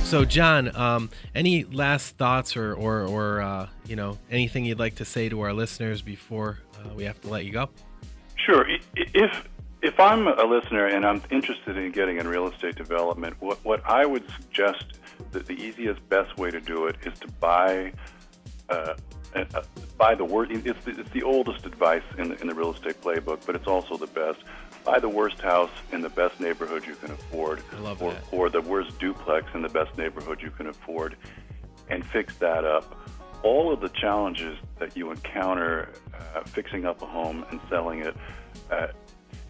So, John, any last thoughts or anything you'd like to say to our listeners before we have to let you go? Sure. If I'm a listener and I'm interested in getting in real estate development, what I would suggest that the easiest, best way to do it is to buy the word. It's the oldest advice in the real estate playbook, but it's also the best. Buy the worst house in the best neighborhood you can afford, I love that. or the worst duplex in the best neighborhood you can afford, and fix that up. All of the challenges that you encounter fixing up a home and selling it,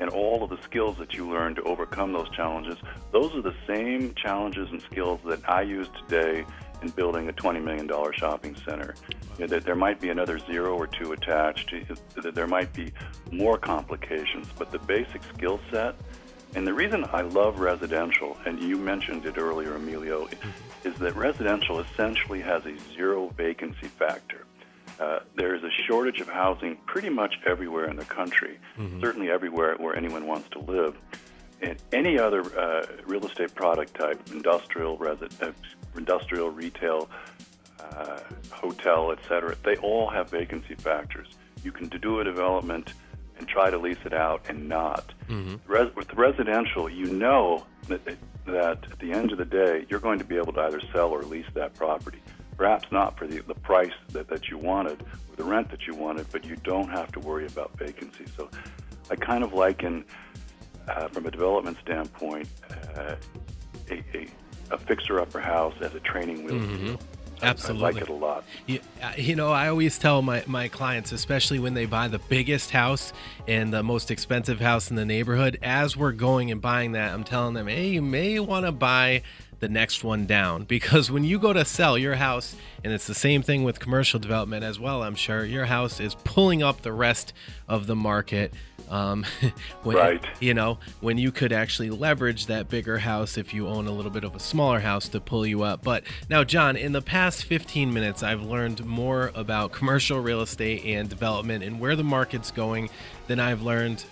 and all of the skills that you learn to overcome those challenges, those are the same challenges and skills that I use today in building a $20 million shopping center. You know, there might be another 0 or 2 attached. There might be more complications, but the basic skill set, and the reason I love residential, and you mentioned it earlier, Emilio, is that residential essentially has a 0 vacancy factor. There is a shortage of housing pretty much everywhere in the country, certainly everywhere where anyone wants to live. And any other real estate product type, industrial, retail, hotel, etc., they all have vacancy factors. You can do a development and try to lease it out and not. With residential, you know that at the end of the day, you're going to be able to either sell or lease that property. Perhaps not for the price that you wanted or the rent that you wanted, but you don't have to worry about vacancy. So I kind of liken, from a development standpoint, a fixer-upper house as a training wheel. Absolutely. I like it a lot. I always tell my clients, especially when they buy the biggest house and the most expensive house in the neighborhood, as we're going and buying that, I'm telling them, hey, you may want to buy the next one down, because when you go to sell your house, and it's the same thing with commercial development as well, I'm sure, your house is pulling up the rest of the market. Right. When you could actually leverage that bigger house if you own a little bit of a smaller house to pull you up. But now, John, in the past 15 minutes, I've learned more about commercial real estate and development and where the market's going than I've learned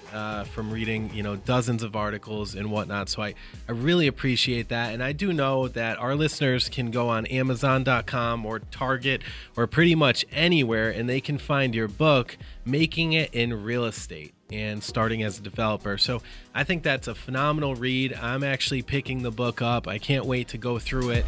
from reading, dozens of articles and whatnot. So I really appreciate that. And I do know that our listeners can go on Amazon.com or Target or pretty much anywhere, and they can find your book, Making It in Real Estate and Starting as a Developer. So I think that's a phenomenal read. I'm actually picking the book up. I can't wait to go through it.